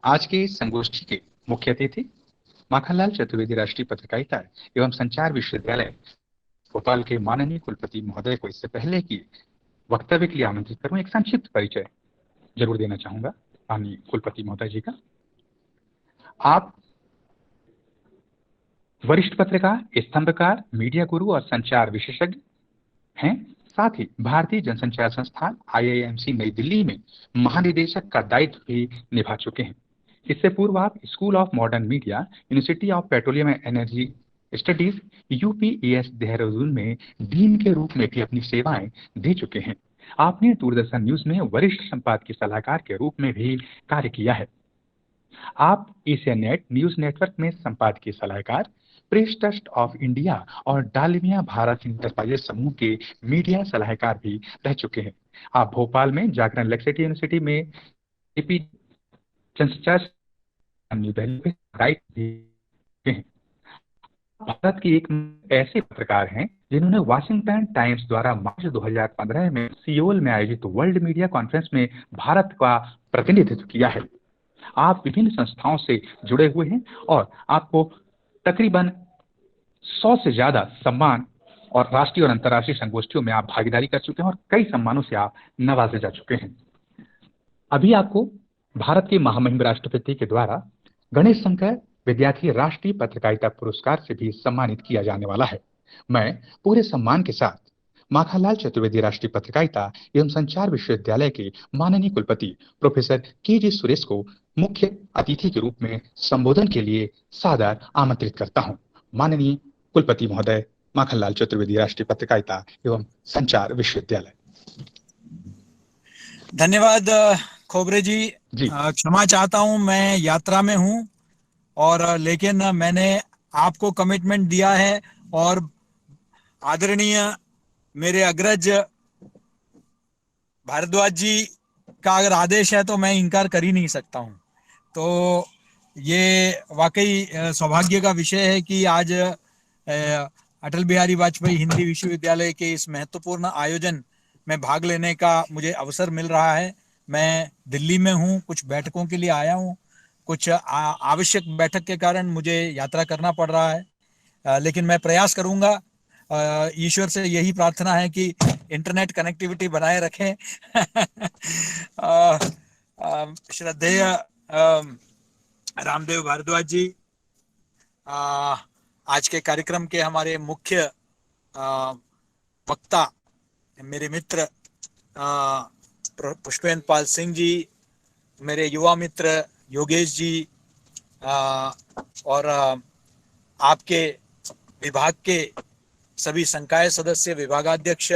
आज के इस संगोष्ठी के मुख्य अतिथि माखनलाल चतुर्वेदी राष्ट्रीय पत्रकारिता एवं संचार विश्वविद्यालय भोपाल के माननीय कुलपति महोदय को इससे पहले कि वक्तव्य के लिए आमंत्रित करूं, एक संक्षिप्त परिचय जरूर देना चाहूंगा माननीय कुलपति महोदय जी का। आप वरिष्ठ पत्रकार, स्तंभकार, मीडिया गुरु और संचार विशेषज्ञ हैं। साथ ही भारतीय जनसंचार संस्थान आईआईएमसी नई दिल्ली में महानिदेशक का दायित्व भी निभा चुके हैं। इससे पूर्व आप school of modern media, university of petroleum and energy studies UPES Dehradun में डीन के रूप में भी अपनी सेवाएं दे चुके हैं। आपने दूरदर्शन न्यूज में वरिष्ठ संपादकीय सलाहकार के रूप में भी कार्य किया है। आप एशिया नेट न्यूज नेटवर्क में संपादकीय सलाहकार, प्रेस ट्रस्ट ऑफ इंडिया और डालमिया भारत इंटरप्राइजेस समूह के मीडिया सलाहकार भी रह चुके हैं। आप भोपाल में जागरण लेक्सिटी यूनिवर्सिटी में एपी संचार न्यू दिल्ली में राइट भी हैं। भारत की एक ऐसे पत्रकार हैं जिन्होंने वाशिंगटन टाइम्स द्वारा मार्च 2015 में सियोल में आयोजित वर्ल्ड मीडिया कॉन्फ्रेंस में भारत का प्रतिनिधित्व किया है। आप विभिन्न संस्थाओं से जुड़े हुए हैं और आपको तकरीबन 100 से ज्यादा सम्मान और राष्ट्रीय और अंतर्राष्ट्रीय संगोष्ठियों में आप भागीदारी कर चुके हैं और कई सम्मानों से आप नवाजे जा चुके हैं। अभी आपको भारत के महामहिम राष्ट्रपति के द्वारा गणेश शंकर विद्यार्थी राष्ट्रीय पत्रकारिता पुरस्कार से भी सम्मानित किया जाने वाला है। मैं पूरे सम्मान के साथ माखनलाल चतुर्वेदी राष्ट्रीय पत्रकारिता एवं संचार विश्वविद्यालय के माननीय कुलपति प्रोफेसर के जी सुरेश को मुख्य अतिथि के रूप में संबोधन के लिए सादर आमंत्रित करता हूं। माननीय कुलपति महोदय, माखनलाल चतुर्वेदी राष्ट्रीय पत्रकारिता एवं संचार विश्वविद्यालय। धन्यवाद खोबरे जी। क्षमा चाहता हूं, मैं यात्रा में हूं और लेकिन मैंने आपको कमिटमेंट दिया है और आदरणीय मेरे अग्रज भारद्वाज जी का अगर आदेश है तो मैं इनकार कर ही नहीं सकता हूं। तो ये वाकई सौभाग्य का विषय है कि आज अटल बिहारी वाजपेयी हिंदी विश्वविद्यालय के इस महत्वपूर्ण आयोजन में भाग लेने का मुझे अवसर मिल रहा है। मैं दिल्ली में हूं, कुछ बैठकों के लिए आया हूं, कुछ आवश्यक बैठक के कारण मुझे यात्रा करना पड़ रहा है, लेकिन मैं प्रयास करूंगा। ईश्वर से यही प्रार्थना है कि इंटरनेट कनेक्टिविटी बनाए रखें। श्रद्धेय रामदेव भारद्वाज जी, आज के कार्यक्रम के हमारे मुख्य वक्ता मेरे मित्र पुष्पेंद्र पाल सिंह जी, मेरे युवा मित्र योगेश जी, और आपके विभाग के सभी संकाय सदस्य, विभागाध्यक्ष,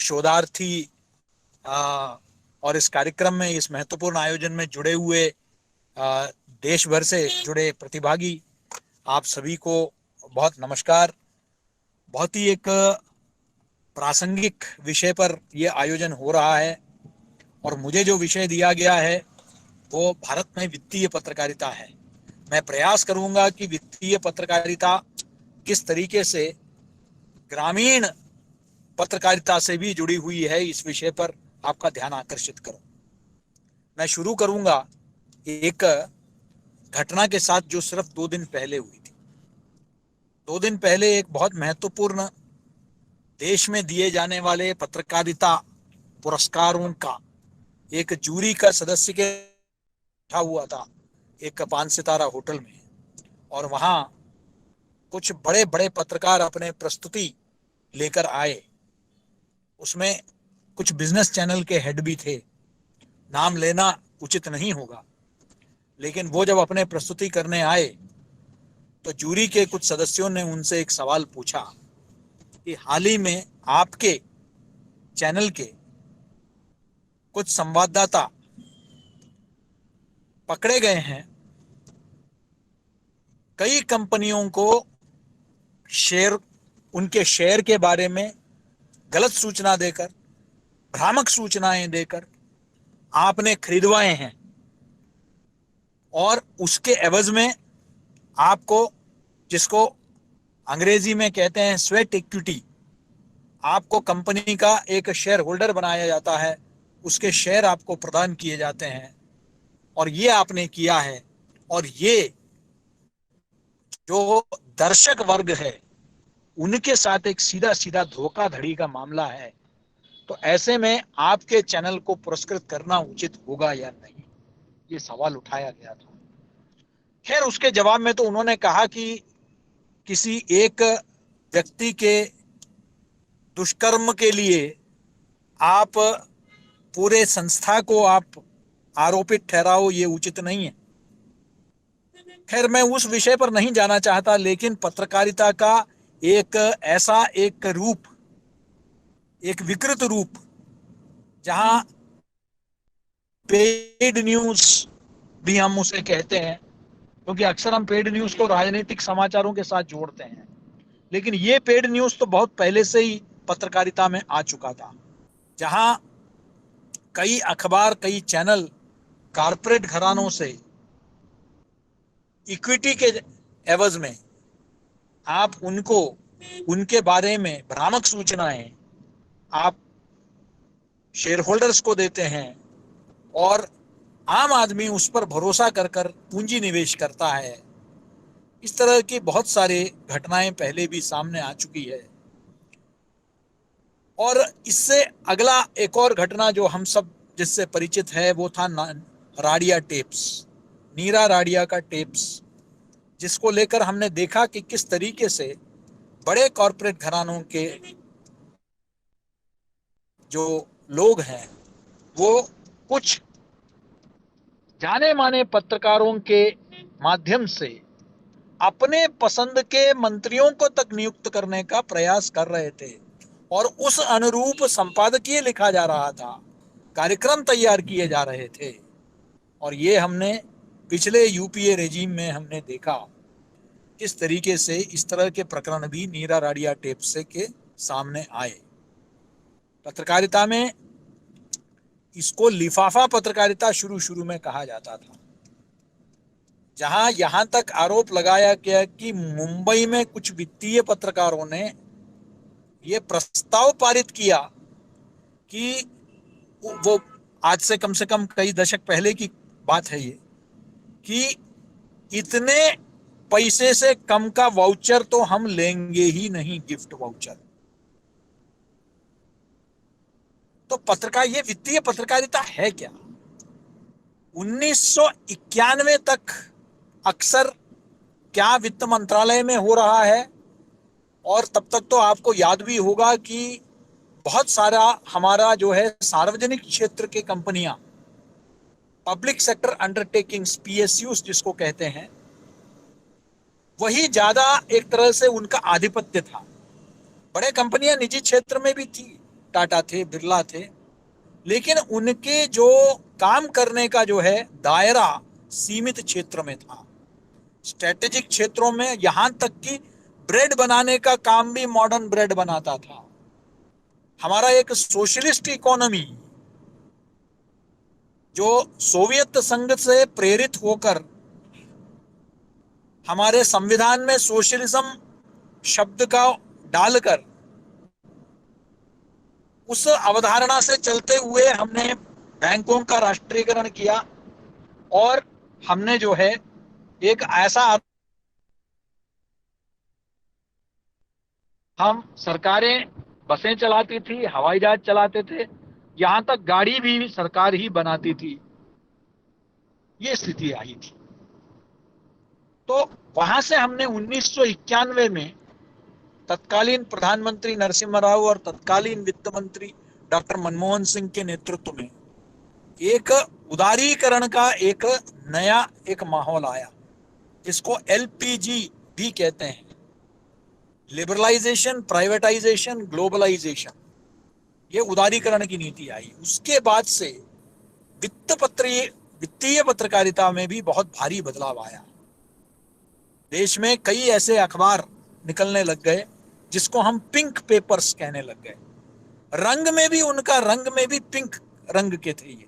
शोधार्थी, और इस कार्यक्रम में, इस महत्वपूर्ण आयोजन में जुड़े हुए देश भर से जुड़े प्रतिभागी, आप सभी को बहुत नमस्कार। बहुत ही एक प्रासंगिक विषय पर यह आयोजन हो रहा है और मुझे जो विषय दिया गया है वो भारत में वित्तीय पत्रकारिता है। मैं प्रयास करूंगा कि वित्तीय पत्रकारिता किस तरीके से ग्रामीण पत्रकारिता से भी जुड़ी हुई है, इस विषय पर आपका ध्यान आकर्षित करूं। मैं शुरू करूंगा एक घटना के साथ जो सिर्फ 2 दिन पहले हुई थी। 2 दिन पहले एक बहुत महत्वपूर्ण देश में दिए जाने वाले पत्रकारिता पुरस्कारों का एक जूरी का सदस्य के बैठा हुआ था एक 5 सितारा होटल में, और वहां कुछ बड़े बड़े पत्रकार अपने प्रस्तुति लेकर आए। उसमें कुछ बिजनेस चैनल के हेड भी थे, नाम लेना उचित नहीं होगा, लेकिन वो जब अपने प्रस्तुति करने आए तो जूरी के कुछ सदस्यों ने उनसे एक सवाल पूछा कि हाल ही में आपके चैनल के कुछ संवाददाता पकड़े गए हैं, कई कंपनियों को उनके शेयर के बारे में गलत सूचना देकर, भ्रामक सूचनाएं देकर आपने खरीदवाए हैं, और उसके एवज में आपको, जिसको अंग्रेजी में कहते हैं स्वेट इक्विटी, आपको कंपनी का एक शेयर होल्डर बनाया जाता है, उसके शेयर आपको प्रदान किए जाते हैं। और ये आपने किया है, और ये जो दर्शक वर्ग है उनके साथ एक सीधा सीधा धोखाधड़ी का मामला है। तो ऐसे में आपके चैनल को पुरस्कृत करना उचित होगा या नहीं, ये सवाल उठाया गया था। खैर, उसके जवाब में तो उन्होंने कहा कि किसी एक व्यक्ति के दुष्कर्म के लिए आप पूरे संस्था को आप आरोपित ठहराओ, ये उचित नहीं है। खैर, मैं उस विषय पर नहीं जाना चाहता, लेकिन पत्रकारिता का एक ऐसा एक रूप, एक विकृत रूप, जहां पेड न्यूज भी हम उसे कहते हैं, क्योंकि अक्सर हम पेड न्यूज को राजनीतिक समाचारों के साथ जोड़ते हैं, लेकिन ये पेड न्यूज तो बहुत पहले से ही पत्रकारिता में आ चुका था, जहां कई अखबार, कई चैनल कारपोरेट घरानों से इक्विटी के एवज में आप उनको, उनके बारे में भ्रामक सूचनाएं आप शेयर होल्डर्स को देते हैं, और आम आदमी उस पर भरोसा कर कर पूंजी निवेश करता है। इस तरह की बहुत सारे घटनाएं पहले भी सामने आ चुकी है। और इससे अगला एक और घटना जो हम सब जिससे परिचित है, वो था राडिया टेप्स, नीरा राडिया का टेप्स, जिसको लेकर हमने देखा कि किस तरीके से बड़े कॉरपोरेट घरानों के जो लोग हैं वो कुछ जाने माने पत्रकारों के माध्यम से अपने पसंद के मंत्रियों को तक नियुक्त करने का प्रयास कर रहे थे, और उस अनुरूप संपादकीय लिखा जा रहा था, कार्यक्रम तैयार किए जा रहे थे। और ये हमने पिछले यूपीए रेजिम में हमने देखा किस तरीके से इस तरह के प्रकरण भी नीरा राडिया टेप से के सामने आए। पत्रकारिता में इसको लिफाफा पत्रकारिता शुरू शुरू में कहा जाता था, जहां यहां तक आरोप लगाया गया कि मुंबई में कुछ वित्तीय पत्रकारों ने ये प्रस्ताव पारित किया कि वो, आज से कम कई दशक पहले की बात है ये, कि इतने पैसे से कम का वाउचर तो हम लेंगे ही नहीं, गिफ्ट वाउचर। तो पत्रकार, ये वित्तीय पत्रकारिता है क्या? 1991 तक अक्सर क्या वित्त मंत्रालय में हो रहा है, और तब तक तो आपको याद भी होगा कि बहुत सारा हमारा जो है सार्वजनिक क्षेत्र के कंपनियां, पब्लिक सेक्टर अंडरटेकिंग्स, पीएसयूज जिसको कहते हैं, वही ज्यादा एक तरह से उनका आधिपत्य था। बड़े कंपनियां निजी क्षेत्र में भी थी, टाटा थे, बिरला थे, लेकिन उनके जो काम करने का जो है दायरा सीमित क्षेत्र में था। स्ट्रेटेजिक क्षेत्रों में, यहां तक कि ब्रेड बनाने का काम भी मॉडर्न ब्रेड बनाता था। हमारा एक सोशलिस्ट इकोनॉमी जो सोवियत संघ से प्रेरित होकर हमारे संविधान में सोशलिज्म शब्द का डालकर, उस अवधारणा से चलते हुए हमने बैंकों का राष्ट्रीयकरण किया, और हमने जो है एक ऐसा, हम सरकारें बसें चलाती थी, हवाई जहाज चलाते थे, यहां तक गाड़ी भी सरकार ही बनाती थी, ये स्थिति आई थी। तो वहां से हमने 1991 में तत्कालीन प्रधानमंत्री नरसिम्हा राव और तत्कालीन वित्त मंत्री डॉक्टर मनमोहन सिंह के नेतृत्व में एक उदारीकरण का एक नया एक माहौल आया, जिसको एलपीजी भी कहते हैं, लिबरलाइजेशन, प्राइवेटाइजेशन, ग्लोबलाइजेशन। ये उदारीकरण की नीति आई। उसके बाद से वित्तीय पत्रकारिता में भी बहुत भारी बदलाव आया। देश में कई ऐसे अखबार निकलने लग गए जिसको हम पिंक पेपर्स कहने लग गए। रंग में भी, उनका रंग में भी पिंक रंग के थे ये।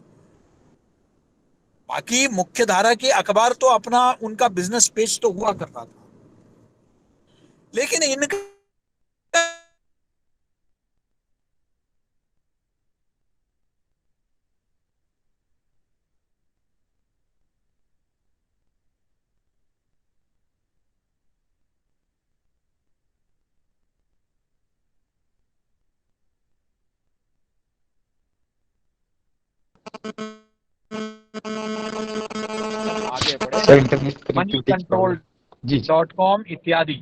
बाकी मुख्य धारा के अखबार तो अपना उनका बिजनेस पेज तो हुआ करता था, लेकिन इनका आगे बढ़े, sir internet money connectivity control जी .com इत्यादि।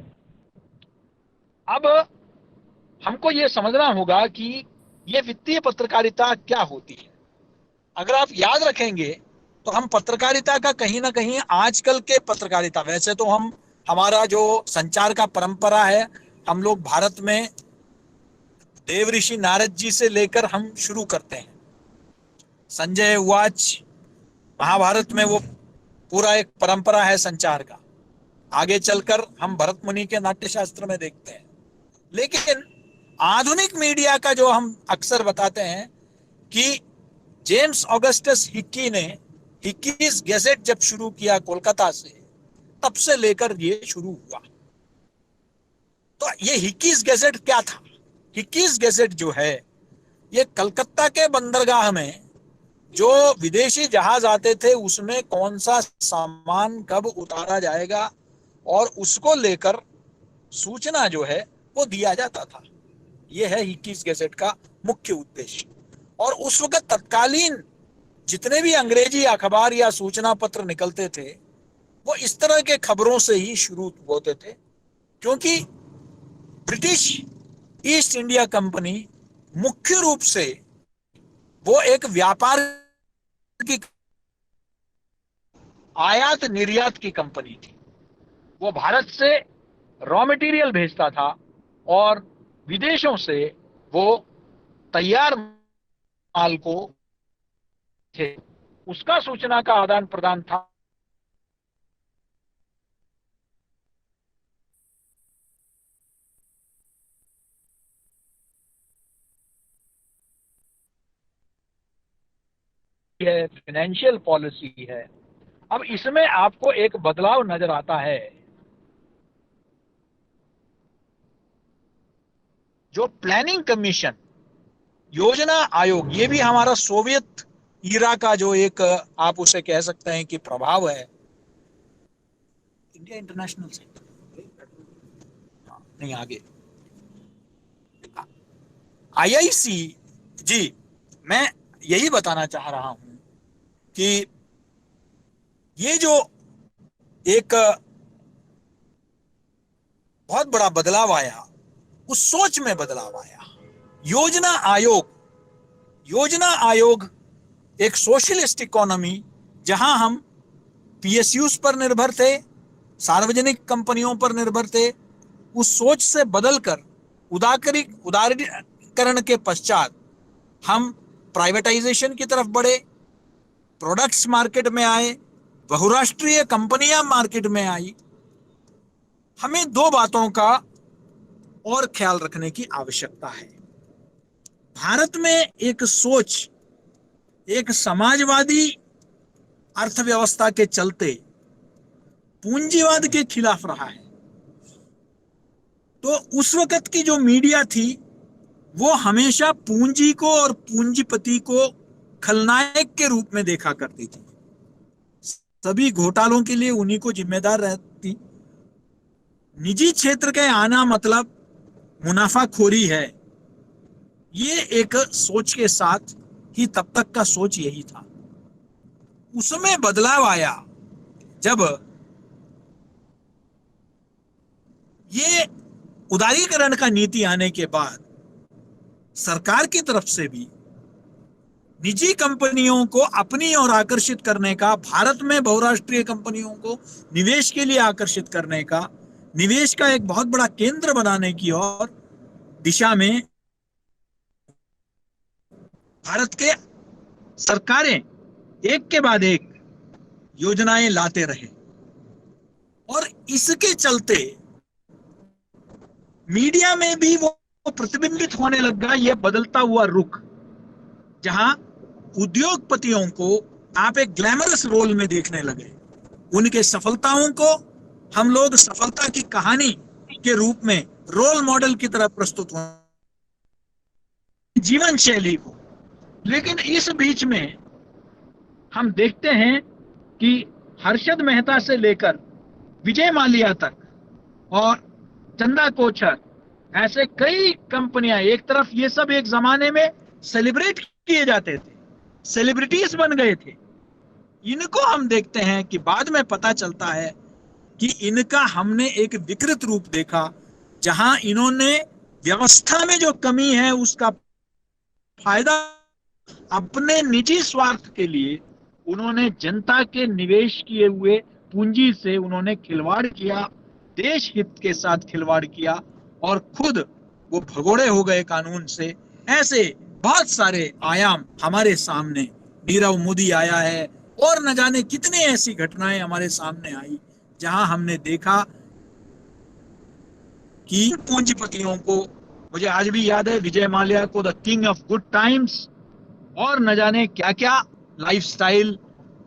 अब हमको ये समझना होगा कि ये वित्तीय पत्रकारिता क्या होती है। अगर आप याद रखेंगे तो हम पत्रकारिता का कहीं ना कहीं आजकल के पत्रकारिता, वैसे तो हमारा जो संचार का परंपरा है, हम लोग भारत में देवऋषि नारद जी से लेकर हम शुरू करते हैं। संजय उवाच, महाभारत में वो पूरा एक परंपरा है संचार का। आगे चलकर हम भरत मुनि के नाट्य शास्त्र में देखते हैं। लेकिन आधुनिक मीडिया का जो हम अक्सर बताते हैं कि जेम्स ऑगस्टस हिक्की ने हिक्कीज गैजेट जब शुरू किया कोलकाता से, तब से लेकर ये शुरू हुआ। तो ये हिक्कीज गैजेट क्या था? हिक्कीज गैजेट जो है, ये कलकत्ता के बंदरगाह में जो विदेशी जहाज आते थे उसमें कौन सा सामान कब उतारा जाएगा और उसको लेकर सूचना जो है वो दिया जाता था। यह है हिक्कीज गैजेट का मुख्य उद्देश्य। और उस वक्त तत्कालीन जितने भी अंग्रेजी अखबार या सूचना पत्र निकलते थे वो इस तरह के खबरों से ही शुरू होते थे, क्योंकि ब्रिटिश ईस्ट इंडिया कंपनी मुख्य रूप से वो एक व्यापार की आयात निर्यात की कंपनी थी। वो भारत से रॉ मटेरियल भेजता था और विदेशों से वो तैयार माल को थे, उसका सूचना का आदान प्रदान था। है फाइनेंशियल पॉलिसी है। अब इसमें आपको एक बदलाव नजर आता है। जो प्लानिंग कमीशन, योजना आयोग, ये भी हमारा सोवियत ईरा का जो एक आप उसे कह सकते हैं कि प्रभाव है। इंडिया इंटरनेशनल सेंटर, नहीं आगे आईआईसी जी, मैं यही बताना चाह रहा हूं कि ये जो एक बहुत बड़ा बदलाव आया, उस सोच में बदलाव आया। योजना आयोग, योजना आयोग एक सोशलिस्ट इकोनॉमी, जहां हम पीएसयूज पर निर्भर थे, सार्वजनिक कंपनियों पर निर्भर थे, उस सोच से बदलकर उदारीकरण के पश्चात हम प्राइवेटाइजेशन की तरफ बढ़े, प्रोडक्ट्स मार्केट में आए, बहुराष्ट्रीय कंपनियां मार्केट में आई। हमें दो बातों का और ख्याल रखने की आवश्यकता है। भारत में एक सोच, एक समाजवादी अर्थव्यवस्था के चलते पूंजीवाद के खिलाफ रहा है। तो उस वक्त की जो मीडिया थी वो हमेशा पूंजी को और पूंजीपति को खलनायक के रूप में देखा करती थी। सभी घोटालों के लिए उन्हीं को जिम्मेदार रहती। निजी क्षेत्र के आना मतलब मुनाफाखोरी है। ये एक सोच के साथ ही तब तक का सोच यही था। उसमें बदलाव आया जब ये उदारीकरण का नीति आने के बाद सरकार की तरफ से भी निजी कंपनियों को अपनी ओर आकर्षित करने का, भारत में बहुराष्ट्रीय कंपनियों को निवेश के लिए आकर्षित करने का, निवेश का एक बहुत बड़ा केंद्र बनाने की ओर दिशा में भारत के सरकारें एक के बाद एक योजनाएं लाते रहे। और इसके चलते मीडिया में भी वो प्रतिबिंबित होने लगा यह बदलता हुआ रुख, जहां उद्योगपतियों को आप एक ग्लैमरस रोल में देखने लगे। उनके सफलताओं को हम लोग सफलता की कहानी के रूप में रोल मॉडल की तरह प्रस्तुत हो, जीवन शैली को। लेकिन इस बीच में हम देखते हैं कि हर्षद मेहता से लेकर विजय माल्या तक और चंदा कोचर, ऐसे कई कंपनियां, एक तरफ ये सब एक जमाने में सेलिब्रेट किए जाते थे, सेलिब्रिटीज बन गए थे। इनको हम देखते हैं कि बाद में पता चलता है कि इनका हमने एक विकृत रूप देखा, जहां इन्होंने व्यवस्था में जो कमी है उसका फायदा अपने निजी स्वार्थ के लिए उन्होंने जनता के निवेश किए हुए पूंजी से उन्होंने खिलवाड़ किया, देश हित के साथ खिलवाड़ किया और खुद वो भगोड़े हो गए कानून से। ऐसे बहुत सारे आयाम हमारे सामने, नीरव मोदी आया है और न जाने कितने ऐसी घटनाएं हमारे सामने आई जहां हमने देखा कि पूंजीपतियों को, मुझे आज भी याद है विजय माल्या को the king of good times और न जाने क्या क्या लाइफस्टाइल,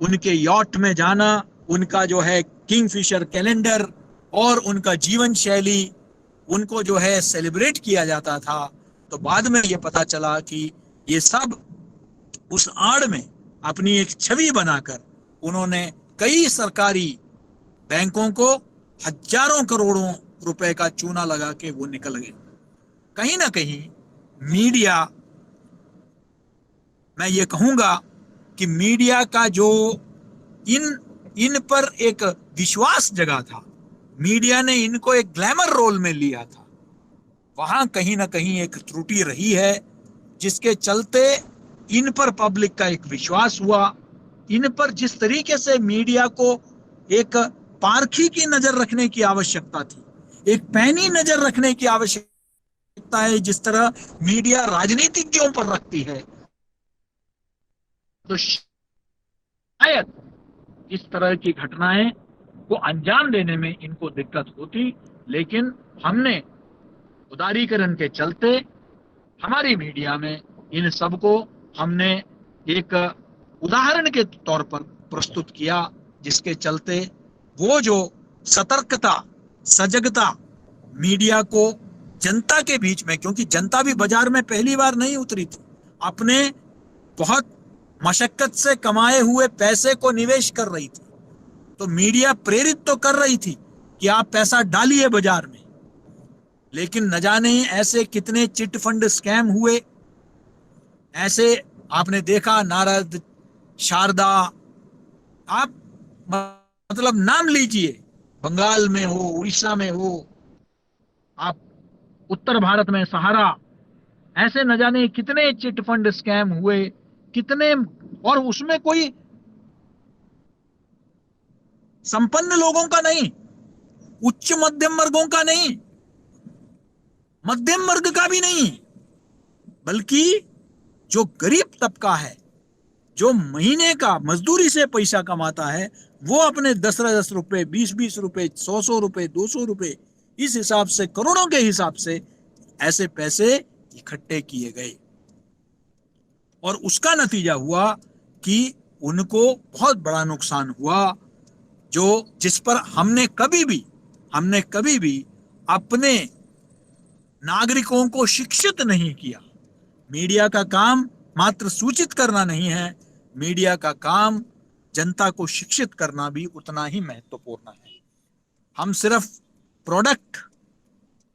उनके यॉट में जाना, उनका जो है किंगफिशर कैलेंडर और उनका जीवन शैली, उनको जो है सेलिब्रेट किया जाता था। तो बाद में ये पता चला कि ये सब उस आड़ में अपनी एक छवि बनाकर उन्होंने कई सरकारी बैंकों को हजारों करोड़ों रुपए का चूना लगा के वो निकल गए। कहीं ना कहीं मीडिया, मैं ये कहूंगा कि मीडिया का जो इन पर एक विश्वास जगा था, मीडिया ने इनको एक ग्लैमर रोल में लिया था, वहां कहीं ना कहीं एक त्रुटि रही है, जिसके चलते इन पर पब्लिक का एक विश्वास हुआ। इन पर जिस तरीके से मीडिया को एक पारखी की नजर रखने की आवश्यकता थी, एक पैनी नजर रखने की आवश्यकता है, जिस तरह मीडिया राजनीतिज्ञों पर रखती है, तो शायद इस तरह की घटनाएं को अंजाम देने में इनको दिक्कत होती। लेकिन हमने उदारीकरण के चलते हमारी मीडिया में इन सबको हमने एक उदाहरण के तौर पर प्रस्तुत किया, जिसके चलते वो जो सतर्कता, सजगता मीडिया को जनता के बीच में, क्योंकि जनता भी बाजार में पहली बार नहीं उतरी थी, अपने बहुत मशक्कत से कमाए हुए पैसे को निवेश कर रही थी, तो मीडिया प्रेरित तो कर रही थी कि आप पैसा डालिए बाजार में। लेकिन न जाने ऐसे कितने चिट फंड स्कैम हुए, ऐसे आपने देखा, नारद, शारदा, आप मतलब नाम लीजिए, बंगाल में हो, उड़ीसा में हो, आप उत्तर भारत में सहारा, ऐसे न जाने कितने चिट फंड स्कैम हुए, कितने, और उसमें कोई संपन्न लोगों का नहीं, उच्च मध्यम वर्गों का नहीं, मध्यम वर्ग का भी नहीं, बल्कि जो गरीब तबका है, जो महीने का मजदूरी से पैसा कमाता है, वो अपने 10-10 रुपए, 20-20 रुपए, 100-100 रुपए, 200 रुपए, इस हिसाब से, करोड़ों के हिसाब से ऐसे पैसे इकट्ठे किए गए। और उसका नतीजा हुआ कि उनको बहुत बड़ा नुकसान हुआ, जिस पर हमने कभी भी अपने नागरिकों को शिक्षित नहीं किया। मीडिया का काम मात्र सूचित करना नहीं है, मीडिया का काम जनता को शिक्षित करना भी उतना ही महत्वपूर्ण है। हम सिर्फ प्रोडक्ट,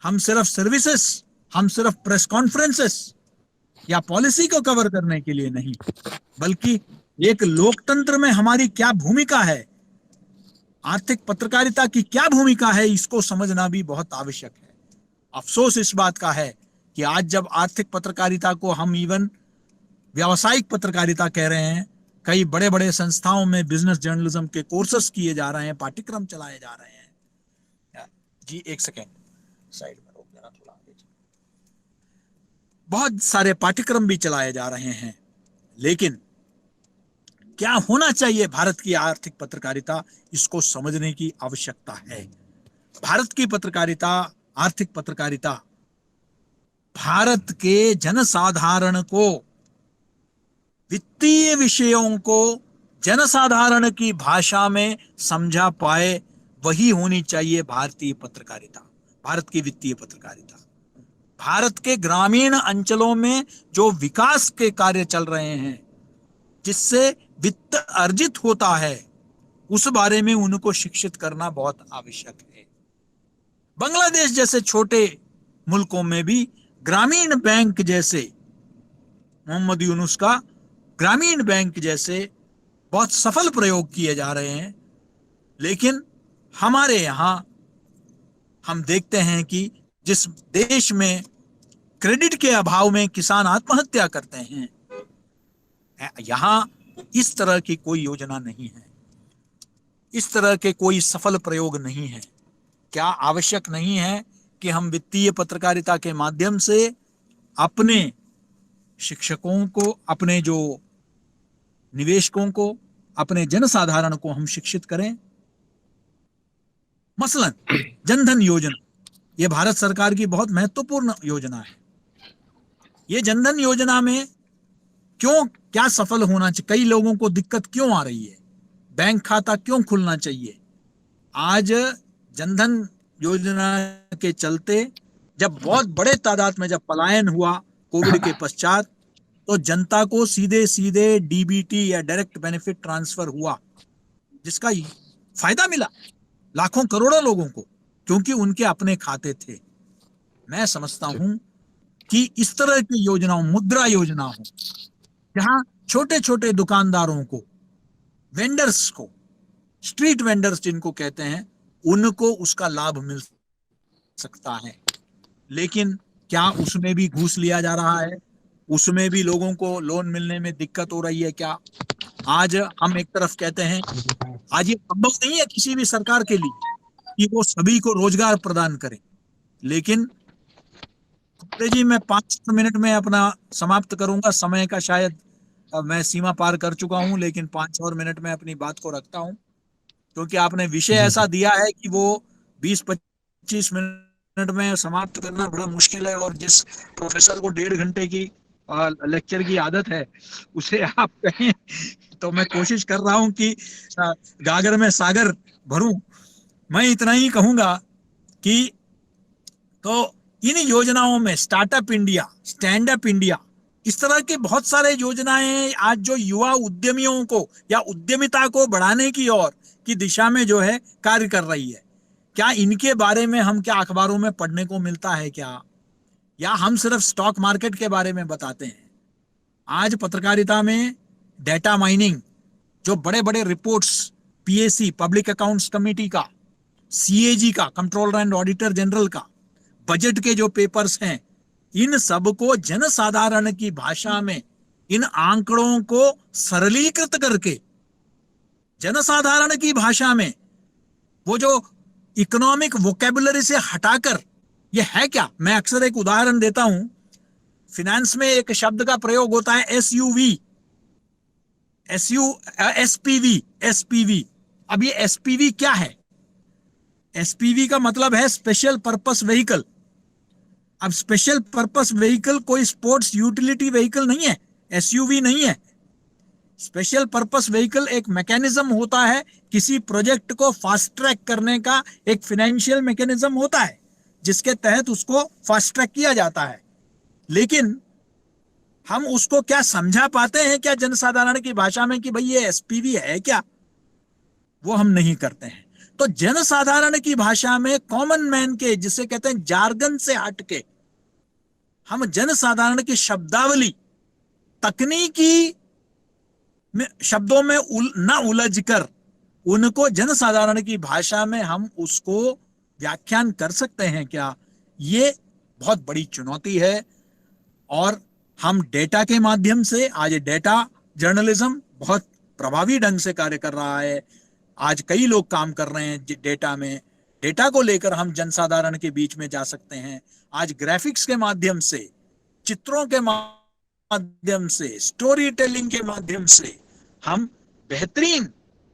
हम सिर्फ सर्विसेज, हम सिर्फ प्रेस कॉन्फ्रेंसेस या पॉलिसी को कवर करने के लिए नहीं, बल्कि एक लोकतंत्र में हमारी क्या भूमिका है, आर्थिक पत्रकारिता की क्या भूमिका है, इसको समझना भी बहुत आवश्यक है। अफसोस इस बात का है कि आज जब आर्थिक पत्रकारिता को हम इवन व्यावसायिक पत्रकारिता कह रहे हैं, कई बड़े बड़े संस्थाओं में बिजनेस जर्नलिज्म के कोर्सेस किए जा रहे हैं, पाठ्यक्रम चलाए जा रहे हैं। जी एक सेकेंड, साइड में रोक देना थोड़ा आगे। बहुत सारे पाठ्यक्रम भी चलाए जा रहे हैं, लेकिन क्या होना चाहिए भारत की आर्थिक पत्रकारिता, इसको समझने की आवश्यकता है। भारत की पत्रकारिता, आर्थिक पत्रकारिता, भारत के जनसाधारण को, वित्तीय विषयों को जनसाधारण की भाषा में समझा पाए, वही होनी चाहिए भारतीय पत्रकारिता, भारत की वित्तीय पत्रकारिता। भारत के ग्रामीण अंचलों में जो विकास के कार्य चल रहे हैं, जिससे वित्त अर्जित होता है, उस बारे में उनको शिक्षित करना बहुत आवश्यक है। बांग्लादेश जैसे छोटे मुल्कों में भी ग्रामीण बैंक जैसे, मोहम्मद यूनुस का ग्रामीण बैंक जैसे बहुत सफल प्रयोग किए जा रहे हैं, लेकिन हमारे यहाँ हम देखते हैं कि जिस देश में क्रेडिट के अभाव में किसान आत्महत्या करते हैं, यहाँ इस तरह की कोई योजना नहीं है, इस तरह के कोई सफल प्रयोग नहीं है। क्या आवश्यक नहीं है कि हम वित्तीय पत्रकारिता के माध्यम से अपने शिक्षकों को, अपने जो निवेशकों को, अपने जनसाधारण को हम शिक्षित करें? मसलन जनधन योजना, ये भारत सरकार की बहुत महत्वपूर्ण योजना है। ये जनधन योजना में क्यों, क्या सफल होना चाहिए, कई लोगों को दिक्कत क्यों आ रही है, बैंक खाता क्यों खुलना चाहिए? आज जनधन योजना के चलते जब बहुत बड़े तादाद में जब पलायन हुआ कोविड के पश्चात, तो जनता को सीधे सीधे डीबीटी या डायरेक्ट बेनिफिट ट्रांसफर हुआ, जिसका फायदा मिला लाखों करोड़ों लोगों को, क्योंकि उनके अपने खाते थे। मैं समझता हूं कि इस तरह की योजनाओं, मुद्रा योजना हो, जहां छोटे छोटे दुकानदारों को, वेंडर्स को, स्ट्रीट वेंडर्स जिनको कहते हैं, उनको उसका लाभ मिल सकता है। लेकिन क्या उसमें भी घूस लिया जा रहा है? उसमें भी लोगों को लोन मिलने में दिक्कत हो रही है क्या? आज हम एक तरफ कहते हैं, आज ये संभव नहीं है किसी भी सरकार के लिए कि वो सभी को रोजगार प्रदान करे, लेकिन जी मैं 5 मिनट में अपना समाप्त करूंगा, समय का शायद मैं सीमा पार कर चुका हूं, लेकिन 5 और मिनट में अपनी बात को रखता हूं, क्योंकि आपने विषय ऐसा दिया है कि वो 20-25 मिनट में समाप्त करना बड़ा मुश्किल है, और जिस प्रोफेसर को 1.5 घंटे की लेक्चर की आदत है उसे आप कहें, तो मैं कोशिश कर रहा हूं कि गागर में सागर भरूं। मैं इतना ही कहूंगा कि तो इन योजनाओं में startup India, stand up India, इस तरह के बहुत सारे योजनाएं आज जो युवा उद्यमियों को या उद्यमिता को बढ़ाने की ओर की दिशा में जो है कार्य कर रही है, क्या इनके बारे में हम क्या अखबारों में पढ़ने को मिलता है क्या? या हम सिर्फ स्टॉक मार्केट के बारे में बताते हैं? आज पत्रकारिता में डेटा माइनिंग, जो बड़े बड़े reports PAC, public accounts committee का, सीएजी का, कंट्रोलर एंड ऑडिटर जनरल का, बजट के जो पेपर्स हैं, इन सब को जनसाधारण की भाषा में, इन आंकड़ों को सरलीकृत करके जनसाधारण की भाषा में, वो जो इकोनॉमिक वोकेबुलरी से हटाकर, ये है क्या? मैं अक्सर एक उदाहरण देता हूं, फिनेंस में एक शब्द का प्रयोग होता है एसयूवी, एसपीवी। अब ये एसपीवी क्या है? एसपीवी का मतलब है स्पेशल पर्पस व्हीकल। अब स्पेशल पर्पस व्हीकल कोई स्पोर्ट्स यूटिलिटी व्हीकल नहीं है, एसयूवी नहीं है। स्पेशल पर्पस व्हीकल एक मैकेनिज्म होता है, किसी प्रोजेक्ट को फास्ट ट्रैक करने का एक फाइनेंशियल मैकेनिज्म होता है, जिसके तहत उसको फास्ट ट्रैक किया जाता है। लेकिन हम उसको क्या समझा पाते हैं क्या जनसाधारण की भाषा में कि भाई ये एसपीवी है क्या? वो हम नहीं करते हैं। तो जनसाधारण की भाषा में, कॉमन मैन के, जिसे कहते हैं जार्गन से हटके, हम जनसाधारण की शब्दावली, तकनीकी शब्दों में न उलझ कर उनको जनसाधारण की भाषा में हम उसको व्याख्यान कर सकते हैं क्या? ये बहुत बड़ी चुनौती है। और हम डेटा के माध्यम से, आज डेटा जर्नलिज्म बहुत प्रभावी ढंग से कार्य कर रहा है। आज कई लोग काम कर रहे हैं डेटा में, डेटा को लेकर हम जनसाधारण के बीच में जा सकते हैं। आज ग्राफिक्स के माध्यम से, चित्रों के माध्यम से, स्टोरी टेलिंग के माध्यम से हम बेहतरीन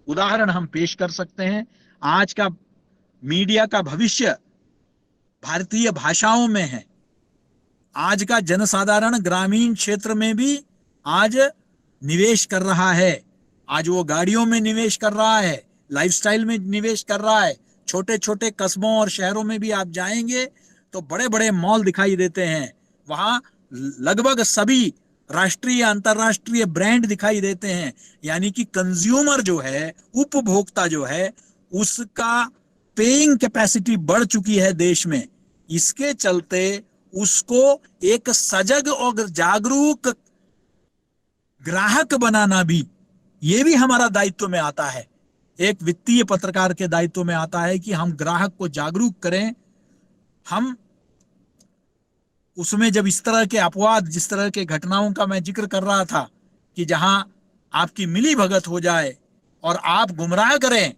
उदाहरण हम पेश कर सकते हैं। आज का मीडिया का भविष्य भारतीय भाषाओं में है। आज का जनसाधारण ग्रामीण क्षेत्र में भी आज निवेश कर रहा है। आज वो गाड़ियों में निवेश कर रहा है, लाइफस्टाइल में निवेश कर रहा है। छोटे छोटे कस्बों और शहरों में भी आप जाएंगे तो बड़े बड़े मॉल दिखाई देते हैं, वहां लगभग सभी राष्ट्रीय अंतरराष्ट्रीय ब्रांड दिखाई देते हैं। यानी कि कंज्यूमर जो है, उपभोक्ता जो है, उसका पेइंग कैपेसिटी बढ़ चुकी है देश में। इसके चलते उसको एक सजग और जागरूक ग्राहक बनाना भी, ये भी हमारा दायित्व में आता है। एक वित्तीय पत्रकार के दायित्व में आता है कि हम ग्राहक को जागरूक करें। हम उसमें जब इस तरह के अपवाद, जिस तरह के घटनाओं का मैं जिक्र कर रहा था कि जहां आपकी मिली भगत हो जाए और आप गुमराह करें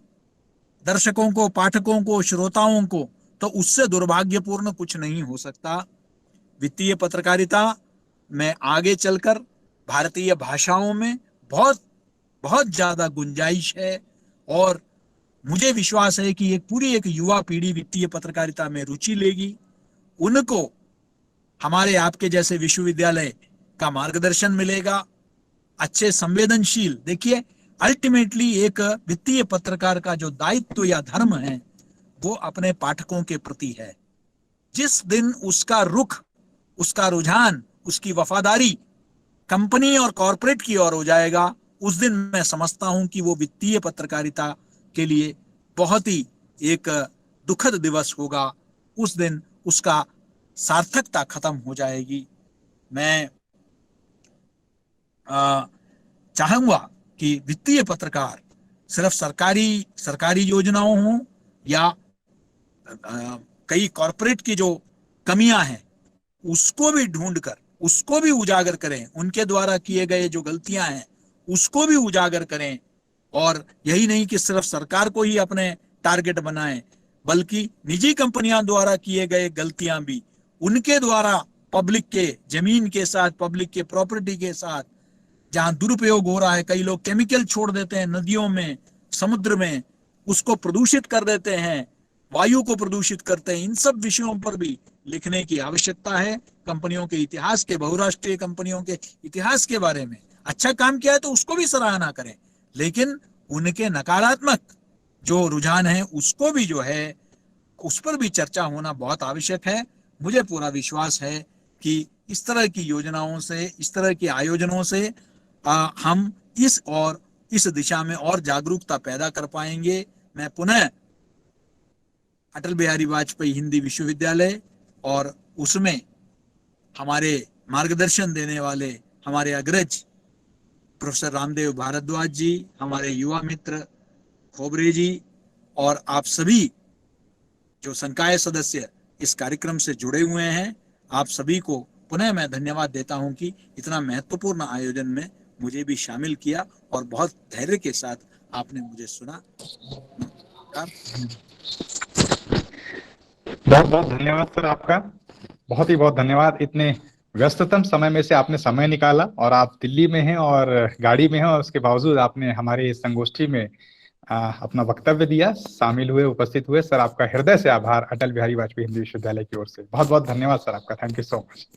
दर्शकों को, पाठकों को, श्रोताओं को, तो उससे दुर्भाग्यपूर्ण कुछ नहीं हो सकता। वित्तीय पत्रकारिता में आगे चलकर भारतीय भाषाओं में बहुत बहुत ज्यादा गुंजाइश है और मुझे विश्वास है कि एक युवा पीढ़ी वित्तीय पत्रकारिता में रुचि लेगी। उनको हमारे आपके जैसे विश्वविद्यालय का मार्गदर्शन मिलेगा, अच्छे संवेदनशील। देखिए, अल्टीमेटली एक वित्तीय पत्रकार का जो दायित्व या धर्म है वो अपने पाठकों के प्रति है। जिस दिन उसका रुख, उसका रुझान, उसकी वफादारी कंपनी और कॉरपोरेट की ओर हो जाएगा, उस दिन मैं समझता हूं कि वो वित्तीय पत्रकारिता के लिए बहुत ही एक दुखद दिवस होगा। उस दिन उसका सार्थकता खत्म हो जाएगी। मैं चाहूंगा कि वित्तीय पत्रकार सिर्फ सरकारी योजनाओं हो या कई कॉरपोरेट की जो कमियां हैं उसको भी ढूंढकर, उसको भी उजागर करें, उनके द्वारा किए गए जो गलतियां हैं उसको भी उजागर करें। और यही नहीं कि सिर्फ सरकार को ही अपने टारगेट बनाएं, बल्कि निजी कंपनियां द्वारा किए गए गलतियां भी, उनके द्वारा पब्लिक के जमीन के साथ, पब्लिक के प्रॉपर्टी के साथ जहां दुरुपयोग हो रहा है, कई लोग केमिकल छोड़ देते हैं नदियों में, समुद्र में, उसको प्रदूषित कर देते हैं, वायु को प्रदूषित करते हैं। इन सब विषयों पर भी लिखने की आवश्यकता है। कंपनियों के इतिहास के, बहुराष्ट्रीय कंपनियों के इतिहास के बारे में अच्छा काम किया है तो उसको भी सराहना करें, लेकिन उनके नकारात्मक जो रुझान है उसको भी जो है उस पर भी चर्चा होना बहुत आवश्यक है। मुझे पूरा विश्वास है कि इस तरह की योजनाओं से, इस तरह के आयोजनों से हम इस दिशा में और जागरूकता पैदा कर पाएंगे। मैं पुनः अटल बिहारी वाजपेयी हिंदी विश्वविद्यालय और उसमें हमारे मार्गदर्शन देने वाले हमारे अग्रज प्रोफेसर रामदेव भारद्वाज जी, हमारे युवा मित्र खोबरे जी और आप सभी जो संकाय सदस्य इस कार्यक्रम से जुड़े हुए हैं, आप सभी को पुनः मैं धन्यवाद देता हूं कि इतना महत्वपूर्ण आयोजन में मुझे भी शामिल किया और बहुत धैर्य के साथ आपने मुझे सुना। बहुत बहुत धन्यवाद सर आपका, बहुत ही बहुत धन्यवाद। इतने व्यस्ततम समय में से आपने समय निकाला और आप दिल्ली में हैं और गाड़ी में हैं और उसके बावजूद आपने हमारे इस संगोष्ठी में अपना वक्तव्य दिया, शामिल हुए, उपस्थित हुए। सर आपका हृदय से आभार अटल बिहारी वाजपेयी हिंदी विश्वविद्यालय की ओर से। बहुत बहुत धन्यवाद सर आपका। Thank you so much.